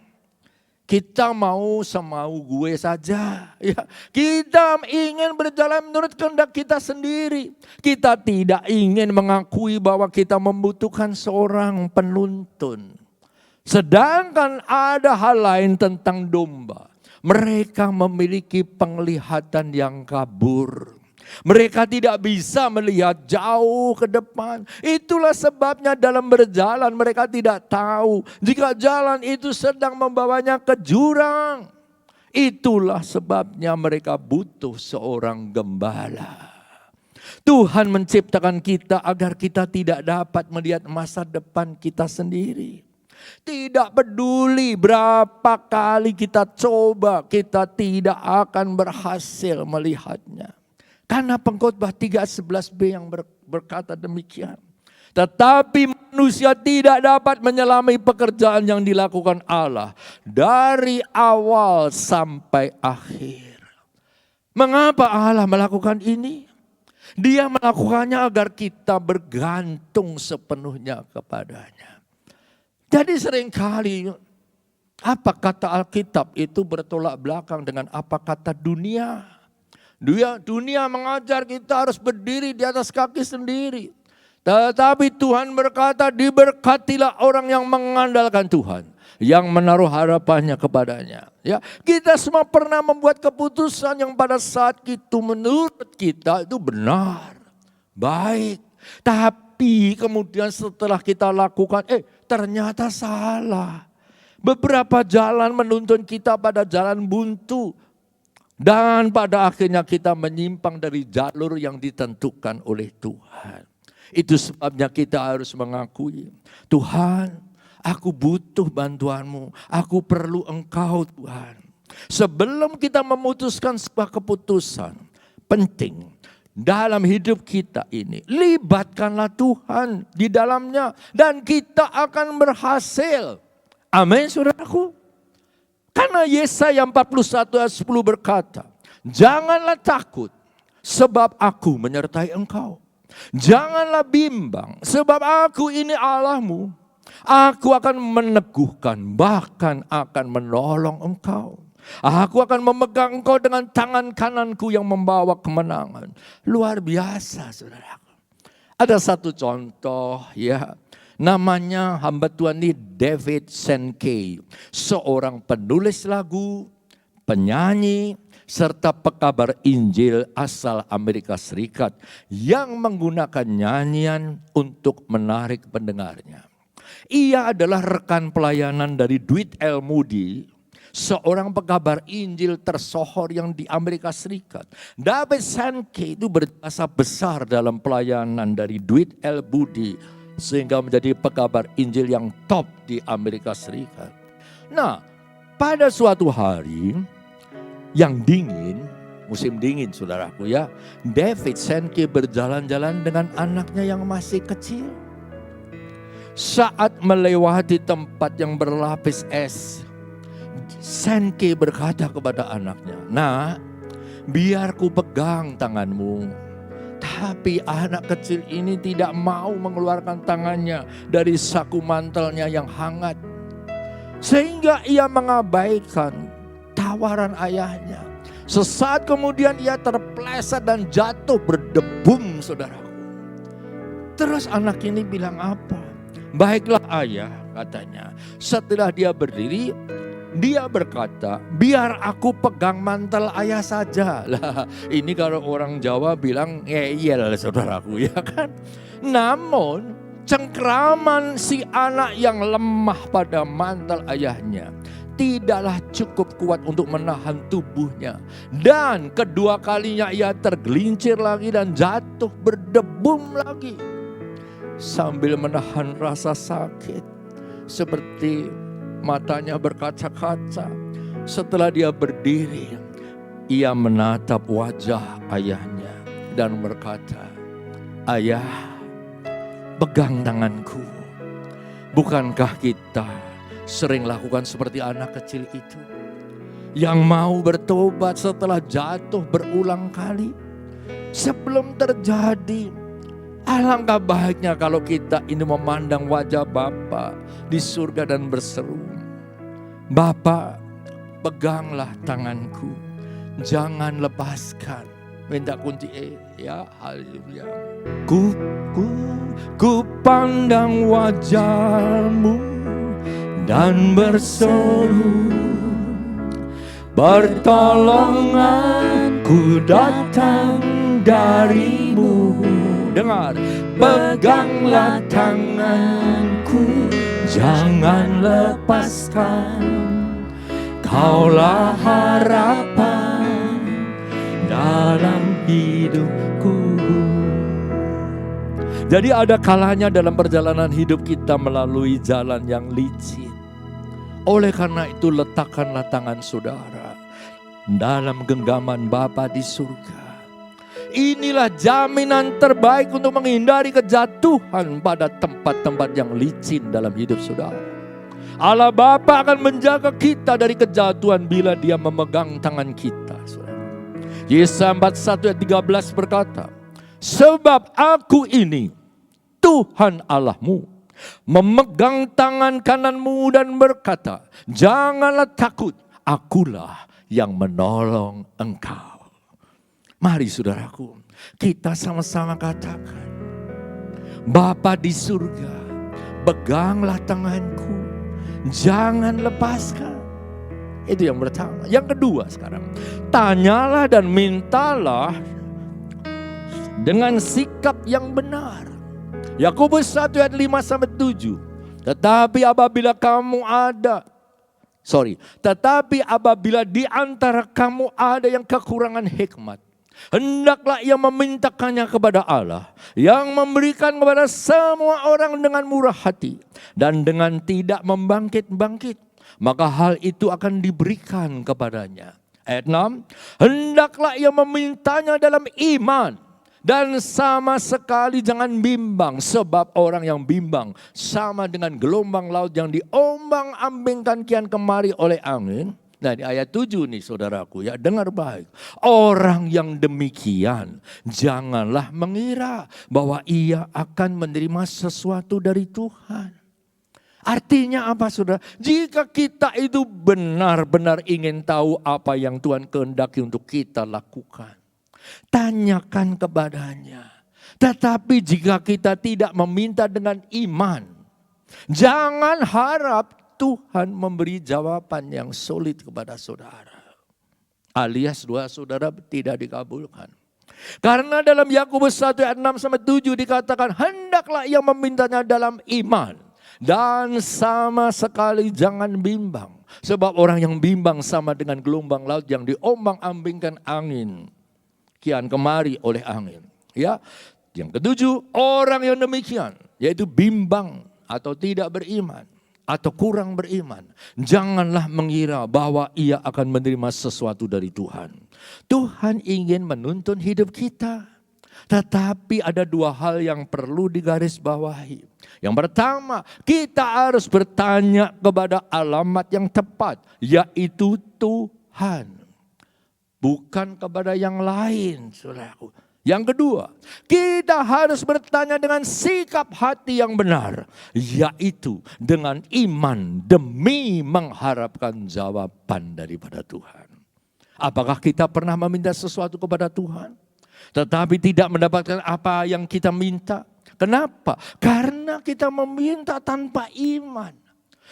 Kita mau semau gue saja. Ya, kita ingin berjalan menurut kehendak kita sendiri. Kita tidak ingin mengakui bahwa kita membutuhkan seorang penuntun. Sedangkan ada hal lain tentang domba. Mereka memiliki penglihatan yang kabur. Mereka tidak bisa melihat jauh ke depan. Itulah sebabnya dalam berjalan mereka tidak tahu jika jalan itu sedang membawanya ke jurang. Itulah sebabnya mereka butuh seorang gembala. Tuhan menciptakan kita agar kita tidak dapat melihat masa depan kita sendiri. Tidak peduli berapa kali kita coba, kita tidak akan berhasil melihatnya. Karena Pengkhotbah 3:11b yang berkata demikian. Tetapi manusia tidak dapat menyelami pekerjaan yang dilakukan Allah dari awal sampai akhir. Mengapa Allah melakukan ini? Dia melakukannya agar kita bergantung sepenuhnya kepadanya. Jadi seringkali apa kata Alkitab itu bertolak belakang dengan apa kata dunia. Dunia mengajar kita harus berdiri di atas kaki sendiri. Tetapi Tuhan berkata, diberkatilah orang yang mengandalkan Tuhan, yang menaruh harapannya kepadanya. Ya, kita semua pernah membuat keputusan yang pada saat itu menurut kita itu benar, baik. Tapi kemudian setelah kita lakukan, ternyata salah. Beberapa jalan menuntun kita pada jalan buntu. Dan pada akhirnya kita menyimpang dari jalur yang ditentukan oleh Tuhan. Itu sebabnya kita harus mengakui, Tuhan, aku butuh bantuanmu, aku perlu Engkau Tuhan. Sebelum kita memutuskan sebuah keputusan penting dalam hidup kita ini, libatkanlah Tuhan di dalamnya dan kita akan berhasil. Amin, saudaraku. Karena Yesaya 41 ayat 10 berkata, janganlah takut sebab aku menyertai engkau. Janganlah bimbang sebab aku ini Allahmu. Aku akan meneguhkan, bahkan akan menolong engkau. Aku akan memegang engkau dengan tangan kananku yang membawa kemenangan. Luar biasa, saudaraku. Ada satu contoh ya. Namanya hamba Tuhan ini David Sankey. Seorang penulis lagu, penyanyi, serta pekabar Injil asal Amerika Serikat yang menggunakan nyanyian untuk menarik pendengarnya. Ia adalah rekan pelayanan dari Dwight L. Moody, seorang pekabar Injil tersohor yang di Amerika Serikat. David Sankey itu berjasa besar dalam pelayanan dari Dwight L. Moody sehingga menjadi pekabar Injil yang top di Amerika Serikat. Nah, pada suatu hari yang dingin, musim dingin saudaraku ya, David Sankey berjalan-jalan dengan anaknya yang masih kecil. Saat melewati tempat yang berlapis es, Sankey berkata kepada anaknya, "Nak, biar ku pegang tanganmu." Tapi anak kecil ini tidak mau mengeluarkan tangannya dari saku mantelnya yang hangat. Sehingga ia mengabaikan tawaran ayahnya. Sesaat kemudian ia terpleset dan jatuh berdebum, saudaraku. Terus anak ini bilang apa? Baiklah ayah, katanya. Setelah dia berdiri, dia berkata, biar aku pegang mantel ayah saja. Lah, ini kalau orang Jawa bilang ngeyel, saudaraku, ya kan? Namun cengkraman si anak yang lemah pada mantel ayahnya tidaklah cukup kuat untuk menahan tubuhnya. Dan kedua kalinya ia tergelincir lagi dan jatuh berdebum lagi. Sambil menahan rasa sakit, seperti matanya berkaca-kaca. Setelah dia berdiri, ia menatap wajah ayahnya dan berkata, "Ayah, pegang tanganku." Bukankah kita sering lakukan seperti anak kecil itu yang mau bertobat setelah jatuh berulang kali? Sebelum terjadi, alangkah baiknya kalau kita ini memandang wajah Bapa di surga dan berseru, "Bapa, peganglah tanganku, jangan lepaskan." Minta kunci ya, haleluya. Ku pandang wajahmu dan berseru, pertolonganku datang darimu. Dengar, peganglah tanganku, jangan lepaskan. Kaulah harapan dalam hidupku. Jadi ada kalanya dalam perjalanan hidup kita melalui jalan yang licin. Oleh karena itu letakkanlah tangan saudara dalam genggaman Bapa di surga. Inilah jaminan terbaik untuk menghindari kejatuhan pada tempat-tempat yang licin dalam hidup saudara. Allah Bapa akan menjaga kita dari kejatuhan bila Dia memegang tangan kita. Yesaya 41 ayat 13 berkata, sebab aku ini Tuhan Allahmu, memegang tangan kananmu dan berkata, janganlah takut, akulah yang menolong engkau. Mari saudaraku, kita sama-sama katakan, Bapa di surga, peganglah tanganku, jangan lepaskan. Itu yang pertama. Yang kedua sekarang, tanyalah dan mintalah dengan sikap yang benar. Yakobus 1 ayat 5-7. Tetapi apabila di antara kamu ada yang kekurangan hikmat, hendaklah ia memintakannya kepada Allah yang memberikan kepada semua orang dengan murah hati dan dengan tidak membangkit-bangkit, maka hal itu akan diberikan kepadanya. Ayat 6, hendaklah ia memintanya dalam iman dan sama sekali jangan bimbang, sebab orang yang bimbang sama dengan gelombang laut yang diombang-ambingkan kian kemari oleh angin. Nah di ayat 7 nih saudaraku ya, dengar baik. Orang yang demikian janganlah mengira bahwa ia akan menerima sesuatu dari Tuhan. Artinya apa saudara? Jika kita itu benar-benar ingin tahu apa yang Tuhan kehendaki untuk kita lakukan, tanyakan kepadanya. Tetapi jika kita tidak meminta dengan iman, jangan harap Tuhan memberi jawaban yang solid kepada saudara. Alias doa saudara tidak dikabulkan. Karena dalam Yakobus 1 ayat 6-7 dikatakan, hendaklah ia memintanya dalam iman dan sama sekali jangan bimbang. Sebab orang yang bimbang sama dengan gelombang laut yang diombang-ambingkan angin kian kemari oleh angin. Ya, yang ketujuh, orang yang demikian, yaitu bimbang atau tidak beriman atau kurang beriman, janganlah mengira bahwa ia akan menerima sesuatu dari Tuhan. Tuhan ingin menuntun hidup kita, tetapi ada dua hal yang perlu digarisbawahi. Yang pertama, kita harus bertanya kepada alamat yang tepat, yaitu Tuhan. Bukan kepada yang lain, saudaraku. Yang kedua, kita harus bertanya dengan sikap hati yang benar, yaitu dengan iman demi mengharapkan jawaban daripada Tuhan. Apakah kita pernah meminta sesuatu kepada Tuhan, tetapi tidak mendapatkan apa yang kita minta? Kenapa? Karena kita meminta tanpa iman.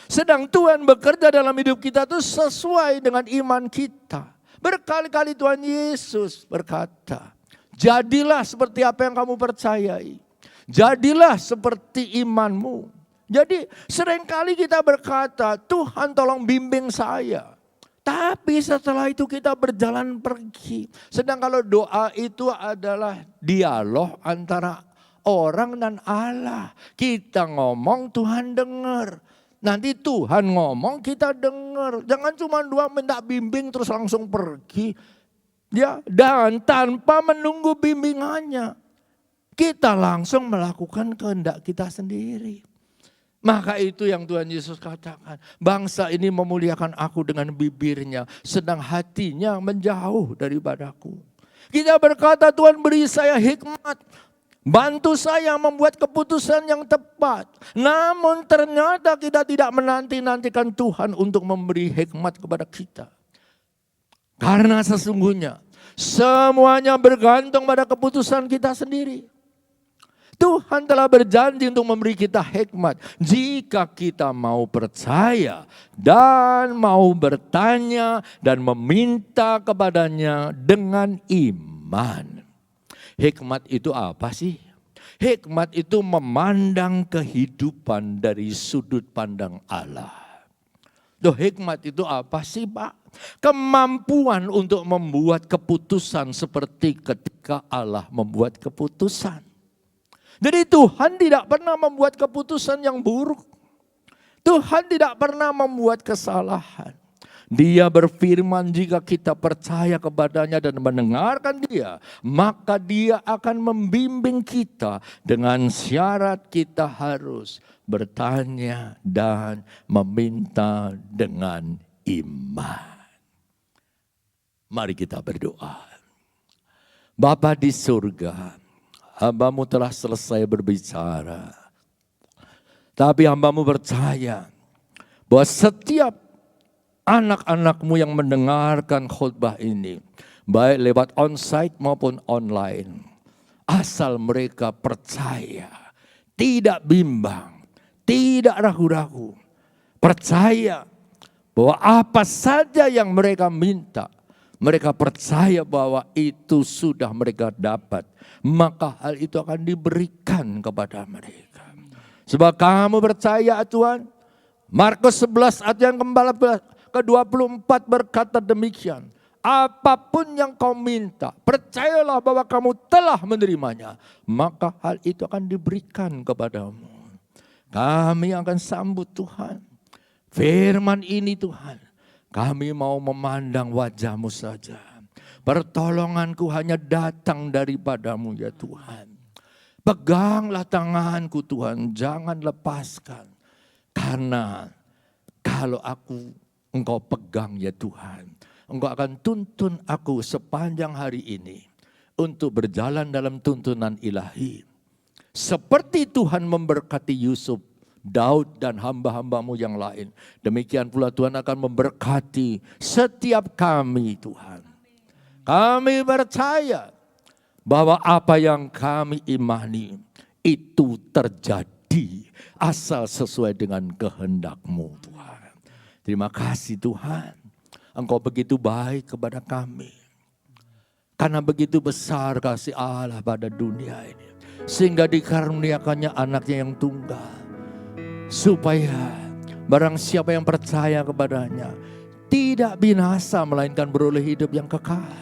Sedang Tuhan bekerja dalam hidup kita itu sesuai dengan iman kita. Berkali-kali Tuhan Yesus berkata, jadilah seperti apa yang kamu percayai. Jadilah seperti imanmu. Jadi seringkali kita berkata, Tuhan tolong bimbing saya. Tapi setelah itu kita berjalan pergi. Sedang kalau doa itu adalah dialog antara orang dan Allah. Kita ngomong, Tuhan dengar. Nanti Tuhan ngomong, kita dengar. Jangan cuma doa minta bimbing terus langsung pergi. Ya, dan tanpa menunggu bimbingannya, kita langsung melakukan kehendak kita sendiri. Maka itu yang Tuhan Yesus katakan, bangsa ini memuliakan aku dengan bibirnya, sedang hatinya menjauh daripadaku. Kita berkata, Tuhan beri saya hikmat, bantu saya membuat keputusan yang tepat. Namun ternyata kita tidak menanti-nantikan Tuhan untuk memberi hikmat kepada kita. Karena sesungguhnya semuanya bergantung pada keputusan kita sendiri. Tuhan telah berjanji untuk memberi kita hikmat jika kita mau percaya dan mau bertanya dan meminta kepadanya dengan iman. Hikmat itu apa sih? Hikmat itu memandang kehidupan dari sudut pandang Allah. Loh, hikmat itu apa sih, Pak? Kemampuan untuk membuat keputusan seperti ketika Allah membuat keputusan. Jadi Tuhan tidak pernah membuat keputusan yang buruk. Tuhan tidak pernah membuat kesalahan. Dia berfirman, jika kita percaya kepadanya dan mendengarkan dia, maka dia akan membimbing kita dengan syarat kita harus bertanya dan meminta dengan iman. Mari kita berdoa. Bapa di surga, hamba-Mu telah selesai berbicara. Tapi hamba-Mu percaya bahwa setiap anak-anak-Mu yang mendengarkan khotbah ini, baik lewat onsite maupun online, asal mereka percaya, tidak bimbang, tidak ragu-ragu, percaya bahwa apa saja yang mereka minta, mereka percaya bahwa itu sudah mereka dapat, maka hal itu akan diberikan kepada mereka. Sebab kamu percaya Tuhan, Markus 11 ayat yang ke-24 berkata demikian. Apapun yang kau minta, percayalah bahwa kamu telah menerimanya, maka hal itu akan diberikan kepadamu. Kami akan sambut Tuhan. Firman ini Tuhan, kami mau memandang wajah-Mu saja. Pertolonganku hanya datang daripadamu ya Tuhan. Peganglah tanganku Tuhan, jangan lepaskan. Karena kalau Engkau pegang ya Tuhan, Engkau akan tuntun aku sepanjang hari ini untuk berjalan dalam tuntunan ilahi. Seperti Tuhan memberkati Yusuf, Daud dan hamba-hamba-Mu yang lain, demikian pula Tuhan akan memberkati setiap kami Tuhan. Kami percaya bahwa apa yang kami imani itu terjadi asal sesuai dengan kehendak-Mu Tuhan. Terima kasih Tuhan, Engkau begitu baik kepada kami. Karena begitu besar kasih Allah pada dunia ini, sehingga dikaruniakannya anaknya yang tunggal. Supaya barang siapa yang percaya kepadanya tidak binasa, melainkan beroleh hidup yang kekal.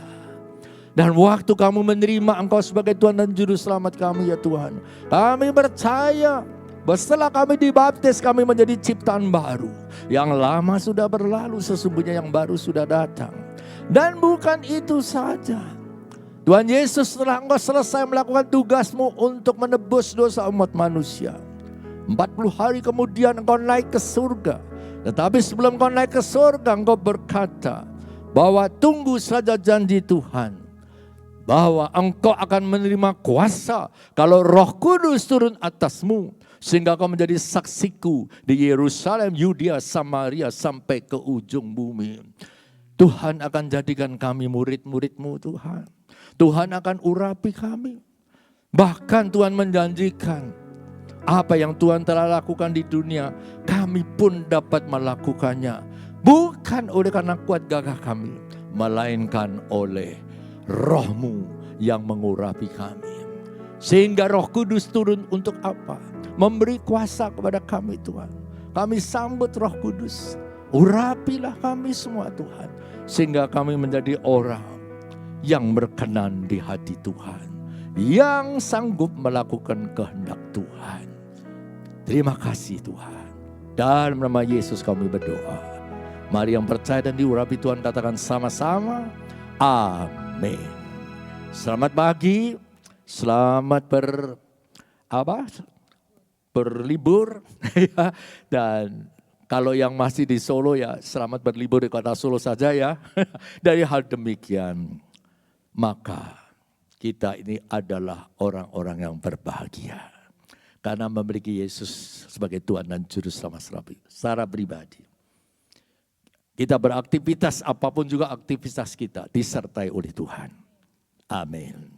Dan waktu kamu menerima Engkau sebagai Tuhan dan Juru Selamat kami ya Tuhan, kami percaya bahwa setelah kami dibaptis, kami menjadi ciptaan baru. Yang lama sudah berlalu, sesungguhnya yang baru sudah datang. Dan bukan itu saja. Tuhan Yesus, setelah Engkau selesai melakukan tugas-Mu untuk menebus dosa umat manusia, 40 hari kemudian Engkau naik ke surga. Tetapi sebelum Engkau naik ke surga, Engkau berkata bahwa tunggu saja janji Tuhan, bahwa Engkau akan menerima kuasa kalau Roh Kudus turun atasmu, sehingga kau menjadi saksiku di Yerusalem, Yudea, Samaria, sampai ke ujung bumi. Tuhan akan jadikan kami murid-murid-Mu Tuhan. Tuhan akan urapi kami. Bahkan Tuhan menjanjikan apa yang Tuhan telah lakukan di dunia, kami pun dapat melakukannya. Bukan oleh karena kuat gagah kami, melainkan oleh Roh-Mu yang mengurapi kami. Sehingga Roh Kudus turun untuk apa? Memberi kuasa kepada kami Tuhan. Kami sambut Roh Kudus. Urapilah kami semua Tuhan. Sehingga kami menjadi orang yang berkenan di hati Tuhan. Yang sanggup melakukan kehendak Tuhan. Terima kasih Tuhan. Dalam nama Yesus kami berdoa. Mari yang percaya dan diurapi Tuhan katakan sama-sama. Amin. Selamat pagi. Selamat berlibur. Dan kalau yang masih di Solo ya selamat berlibur di kota Solo saja ya. Dari hal demikian, maka kita ini adalah orang-orang yang berbahagia. Karena memiliki Yesus sebagai Tuhan dan Juru Selamat secara pribadi. Kita beraktivitas apapun juga aktivitas kita disertai oleh Tuhan. Amin.